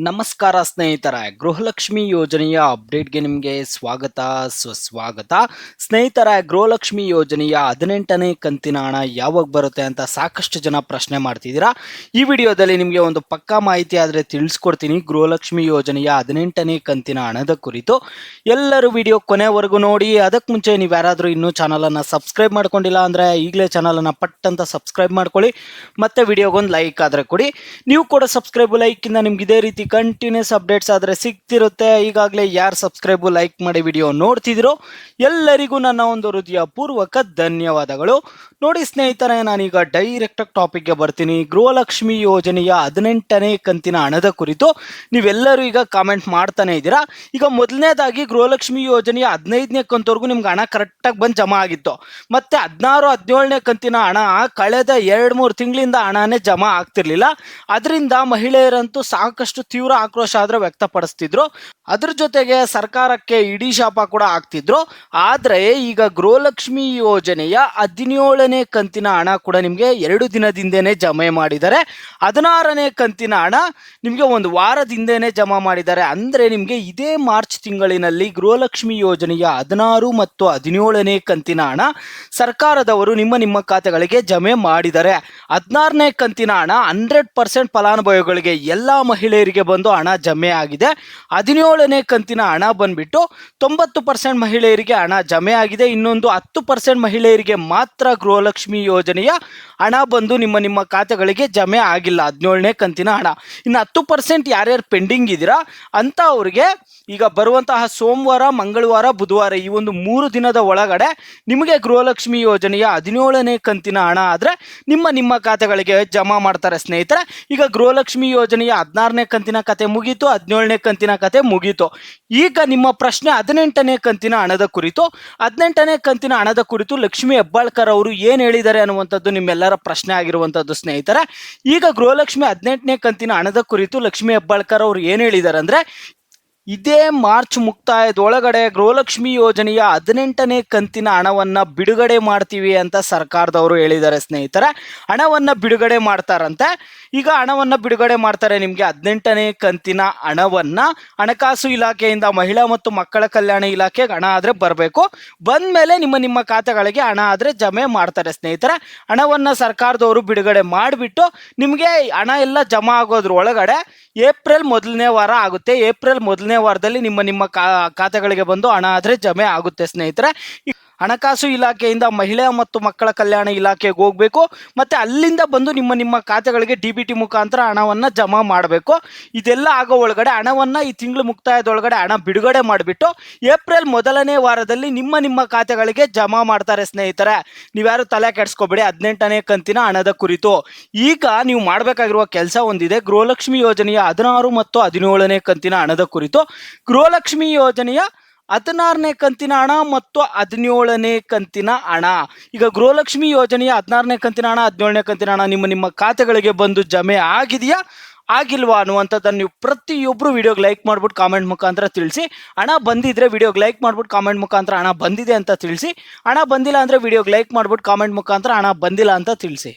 ನಮಸ್ಕಾರ ಸ್ನೇಹಿತರೆ, ಗೃಹಲಕ್ಷ್ಮಿ ಯೋಜನೆಯ ಅಪ್ಡೇಟ್ಗೆ ನಿಮಗೆ ಸ್ವಾಗತ ಸುಸ್ವಾಗತ. ಸ್ನೇಹಿತರೆ, ಗೃಹಲಕ್ಷ್ಮಿ ಯೋಜನೆಯ 18ನೇ ಕಂತಿನ ಹಣ ಯಾವಾಗ ಬರುತ್ತೆ ಅಂತ ಸಾಕಷ್ಟು ಜನ ಪ್ರಶ್ನೆ ಮಾಡ್ತಿದ್ದೀರಾ. ಈ ವಿಡಿಯೋದಲ್ಲಿ ನಿಮಗೆ ಒಂದು ಪಕ್ಕಾ ಮಾಹಿತಿ ಆದರೆ ತಿಳಿಸ್ಕೊಡ್ತೀನಿ. ಗೃಹಲಕ್ಷ್ಮಿ ಯೋಜನೆಯ 18ನೇ ಕಂತಿನ ಹಣದ ಕುರಿತು ಎಲ್ಲರೂ ವಿಡಿಯೋ ಕೊನೆವರೆಗೂ ನೋಡಿ. ಅದಕ್ಕೆ ಮುಂಚೆ ನೀವು ಯಾರಾದರೂ ಇನ್ನೂ ಚಾನಲನ್ನು ಸಬ್ಸ್ಕ್ರೈಬ್ ಮಾಡ್ಕೊಂಡಿಲ್ಲ ಅಂದರೆ ಈಗಲೇ ಚಾನಲನ್ನು ಪಟ್ ಅಂತ ಸಬ್ಸ್ಕ್ರೈಬ್ ಮಾಡ್ಕೊಳ್ಳಿ. ಮತ್ತು ವಿಡಿಯೋಗೊಂದು ಲೈಕ್ ಆದರೆ ಕೊಡಿ. ನೀವು ಕೂಡ ಸಬ್ಸ್ಕ್ರೈಬ್ ಲೈಕಿಂದ ನಿಮ್ಗೆ ಇದೇ ರೀತಿ ಕಂಟಿನ್ಯೂಸ್ ಅಪ್ಡೇಟ್ಸ್ ಆದ್ರೆ ಸಿಗ್ತಿರುತ್ತೆ. ಈಗಾಗಲೇ ಯಾರು ಸಬ್ಸ್ಕ್ರೈಬ್ ಲೈಕ್ ಮಾಡಿ ವಿಡಿಯೋ ನೋಡ್ತಿದ್ರು ಎಲ್ಲರಿಗೂ ನನ್ನ ಒಂದು ಹೃದಯ ಪೂರ್ವಕ ಧನ್ಯವಾದಗಳು. ನೋಡಿ ಸ್ನೇಹಿತರೆ, ನಾನೀಗ ಡೈರೆಕ್ಟ್ ಟಾಪಿಕ್ಗೆ ಬರ್ತೀನಿ. ಗೃಹಲಕ್ಷ್ಮಿ ಯೋಜನೆಯ 18ನೇ ಕಂತಿನ ಹಣದ ಕುರಿತು ನೀವೆಲ್ಲರೂ ಈಗ ಕಾಮೆಂಟ್ ಮಾಡ್ತಾನೆ ಇದ್ದೀರಾ. ಈಗ ಮೊದಲನೇದಾಗಿ ಗೃಹಲಕ್ಷ್ಮಿ ಯೋಜನೆಯ 15ನೇ ಕಂತವರೆಗೂ ನಿಮ್ಗೆ ಹಣ ಕರೆಕ್ಟಾಗಿ ಬಂದು ಜಮಾ ಆಗಿತ್ತು. ಮತ್ತೆ 16, 17ನೇ ಕಂತಿನ ಹಣ ಕಳೆದ 2-3 ತಿಂಗಳಿಂದ ಹಣನೇ ಜಮಾ ಆಗ್ತಿರ್ಲಿಲ್ಲ. ಅದರಿಂದ ಮಹಿಳೆಯರಂತೂ ಸಾಕಷ್ಟು ತೀವ್ರ ಆಕ್ರೋಶ ಆದ್ರೆ ವ್ಯಕ್ತಪಡಿಸ್ತಿದ್ರು. ಅದ್ರ ಜೊತೆಗೆ ಸರ್ಕಾರಕ್ಕೆ ಇಡೀ ಶಾಪ ಕೂಡ ಆಗ್ತಿದ್ರು. ಆದ್ರೆ ಈಗ ಗೃಹಲಕ್ಷ್ಮಿ ಯೋಜನೆಯ 17ನೇ ಕಂತಿನ ಹಣ ಕೂಡ ನಿಮ್ಗೆ 2 ದಿನದಿಂದನೇ ಜಮೆ ಮಾಡಿದ್ದಾರೆ. 16ನೇ ಕಂತಿನ ಹಣ ನಿಮ್ಗೆ ಒಂದು ವಾರದಿಂದನೇ ಜಮಾ ಮಾಡಿದ್ದಾರೆ. ಅಂದ್ರೆ ನಿಮ್ಗೆ ಇದೇ ಮಾರ್ಚ್ ತಿಂಗಳಿನಲ್ಲಿ ಗೃಹಲಕ್ಷ್ಮಿ ಯೋಜನೆಯ 16 ಮತ್ತು 17ನೇ ಕಂತಿನ ಹಣ ಸರ್ಕಾರದವರು ನಿಮ್ಮ ಖಾತೆಗಳಿಗೆ ಜಮೆ ಮಾಡಿದ್ದಾರೆ. 16ನೇ ಕಂತಿನ ಹಣ 100% ಫಲಾನುಭವಿಗಳಿಗೆ ಎಲ್ಲಾ ಮಹಿಳೆಯರಿಗೆ ಬಂದು ಹಣ ಜಮೆ ಆಗಿದೆ. 17ನೇ ಕಂತಿನ ಹಣ ಬಂದ್ಬಿಟ್ಟು 90% ಮಹಿಳೆಯರಿಗೆ ಹಣ ಜಮೆ ಆಗಿದೆ. ಇನ್ನೊಂದು 10% ಮಹಿಳೆಯರಿಗೆ ಮಾತ್ರ ಗೃಹಲಕ್ಷ್ಮಿ ಯೋಜನೆಯ ಹಣ ಬಂದು ನಿಮ್ಮ ಖಾತೆಗಳಿಗೆ ಜಮೆ ಆಗಿಲ್ಲ 17ನೇ ಕಂತಿನ ಹಣ. ಇನ್ನು 10% ಯಾರ್ಯಾರು ಪೆಂಡಿಂಗ್ ಇದ್ದೀರಾ ಅಂತ ಅವ್ರಿಗೆ ಈಗ ಬರುವಂತಹ ಸೋಮವಾರ, ಮಂಗಳವಾರ, ಬುಧವಾರ ಈ ಒಂದು 3 ದಿನದ ಒಳಗಡೆ ನಿಮಗೆ ಗೃಹಲಕ್ಷ್ಮಿ ಯೋಜನೆಯ 17ನೇ ಕಂತಿನ ಹಣ ಆದರೆ ನಿಮ್ಮ ಖಾತೆಗಳಿಗೆ ಜಮಾ ಮಾಡ್ತಾರೆ ಸ್ನೇಹಿತರೆ. ಈಗ ಗೃಹಲಕ್ಷ್ಮಿ ಯೋಜನೆಯ 16ನೇ ಕಂತಿನ ಕತೆ ಮುಗೀತು, 17ನೇ ಕಂತಿನ ಕತೆ ಮುಗೀತು. ಈಗ ನಿಮ್ಮ ಪ್ರಶ್ನೆ 18ನೇ ಕಂತಿನ ಹಣದ ಕುರಿತು. 18ನೇ ಕಂತಿನ ಹಣದ ಕುರಿತು ಲಕ್ಷ್ಮಿ ಹೆಬ್ಬಾಳ್ಕರ್ ಅವರು ಏನು ಹೇಳಿದ್ದಾರೆ ಅನ್ನುವಂಥದ್ದು ನಿಮ್ಮೆಲ್ಲರ ಪ್ರಶ್ನೆ ಆಗಿರುವಂಥದ್ದು ಸ್ನೇಹಿತರೆ. ಈಗ ಗೃಹಲಕ್ಷ್ಮಿ 18ನೇ ಕಂತಿನ ಹಣದ ಕುರಿತು ಲಕ್ಷ್ಮಿ ಹೆಬ್ಬಾಳ್ಕರ್ ಅವರು ಏನು ಹೇಳಿದ್ದಾರೆ ಅಂದರೆ, ಇದೇ ಮಾರ್ಚ್ ಮುಕ್ತಾಯದೊಳಗಡೆ ಗೃಹಲಕ್ಷ್ಮಿ ಯೋಜನೆಯ 18ನೇ ಕಂತಿನ ಹಣವನ್ನು ಬಿಡುಗಡೆ ಮಾಡ್ತೀವಿ ಅಂತ ಸರ್ಕಾರದವರು ಹೇಳಿದ್ದಾರೆ ಸ್ನೇಹಿತರೆ. ಹಣವನ್ನು ಬಿಡುಗಡೆ ಮಾಡ್ತಾರಂತೆ. ಈಗ ಹಣವನ್ನು ಬಿಡುಗಡೆ ಮಾಡ್ತಾರೆ. ನಿಮಗೆ 18ನೇ ಕಂತಿನ ಹಣವನ್ನು ಹಣಕಾಸು ಇಲಾಖೆಯಿಂದ ಮಹಿಳಾ ಮತ್ತು ಮಕ್ಕಳ ಕಲ್ಯಾಣ ಇಲಾಖೆಗೆ ಹಣ ಆದರೆ ಬರಬೇಕು. ಬಂದ ಮೇಲೆ ನಿಮ್ಮ ಖಾತೆಗಳಿಗೆ ಹಣ ಆದರೆ ಜಮೆ ಮಾಡ್ತಾರೆ ಸ್ನೇಹಿತರೆ. ಹಣವನ್ನು ಸರ್ಕಾರದವರು ಬಿಡುಗಡೆ ಮಾಡಿಬಿಟ್ಟು ನಿಮಗೆ ಹಣ ಎಲ್ಲ ಜಮಾ ಆಗೋದ್ರ ಒಳಗಡೆ ಏಪ್ರಿಲ್ 1ನೇ ವಾರ ಆಗುತ್ತೆ. ಏಪ್ರಿಲ್ 1ನೇ ವಾರದಲ್ಲಿ ನಿಮ್ಮ ಖಾತೆಗಳಿಗೆ ಬಂದು ಹಣ ಆದರೆ ಜಮೆ ಆಗುತ್ತೆ ಸ್ನೇಹಿತರೆ. ಹಣಕಾಸು ಇಲಾಖೆಯಿಂದ ಮಹಿಳಾ ಮತ್ತು ಮಕ್ಕಳ ಕಲ್ಯಾಣ ಇಲಾಖೆಗೆ ಹೋಗಬೇಕು. ಮತ್ತು ಅಲ್ಲಿಂದ ಬಂದು ನಿಮ್ಮ ಖಾತೆಗಳಿಗೆ DBT ಮುಖಾಂತರ ಹಣವನ್ನು ಜಮಾ ಮಾಡಬೇಕು. ಇದೆಲ್ಲ ಆಗೋ ಒಳಗಡೆ ಹಣವನ್ನು ಈ ತಿಂಗಳು ಮುಕ್ತಾಯದೊಳಗಡೆ ಹಣ ಬಿಡುಗಡೆ ಮಾಡಿಬಿಟ್ಟು ಏಪ್ರಿಲ್ 1ನೇ ವಾರದಲ್ಲಿ ನಿಮ್ಮ ಖಾತೆಗಳಿಗೆ ಜಮಾ ಮಾಡ್ತಾರೆ ಸ್ನೇಹಿತರೆ. ನೀವ್ಯಾರು ತಲೆ ಕೆಡಿಸ್ಕೋಬೇಡಿ 18ನೇ ಕಂತಿನ ಹಣದ ಕುರಿತು. ಈಗ ನೀವು ಮಾಡಬೇಕಾಗಿರುವ ಕೆಲಸ ಒಂದಿದೆ. ಗೃಹಲಕ್ಷ್ಮಿ ಯೋಜನೆಯ 16 ಮತ್ತು 17ನೇ ಕಂತಿನ ಹಣದ ಕುರಿತು. ಗೃಹಲಕ್ಷ್ಮಿ ಯೋಜನೆಯ 16ನೇ ಕಂತಿನ ಹಣ ಮತ್ತು 17ನೇ ಕಂತಿನ ಹಣ, ಈಗ ಗೃಹಲಕ್ಷ್ಮಿ ಯೋಜನೆಯ 16ನೇ ಕಂತಿನ ಹಣ, 17ನೇ ಕಂತಿನ ಹಣ ನಿಮ್ಮ ಖಾತೆಗಳಿಗೆ ಬಂದು ಜಮೆ ಆಗಿದೆಯಾ ಆಗಿಲ್ವಾ ಅನ್ನುವಂಥದ್ದನ್ನು ನೀವು ಪ್ರತಿಯೊಬ್ಬರು ವಿಡಿಯೋಗೆ ಲೈಕ್ ಮಾಡ್ಬಿಟ್ಟು ಕಾಮೆಂಟ್ ಮುಖಾಂತರ ತಿಳಿಸಿ. ಹಣ ಬಂದಿದ್ರೆ ವಿಡಿಯೋಗೆ ಲೈಕ್ ಮಾಡ್ಬಿಟ್ಟು ಕಾಮೆಂಟ್ ಮುಖಾಂತರ ಹಣ ಬಂದಿದೆ ಅಂತ ತಿಳಿಸಿ. ಹಣ ಬಂದಿಲ್ಲ ಅಂದರೆ ವಿಡಿಯೋಗೆ ಲೈಕ್ ಮಾಡ್ಬಿಟ್ಟು ಕಾಮೆಂಟ್ ಮುಖಾಂತರ ಹಣ ಬಂದಿಲ್ಲ ಅಂತ ತಿಳಿಸಿ.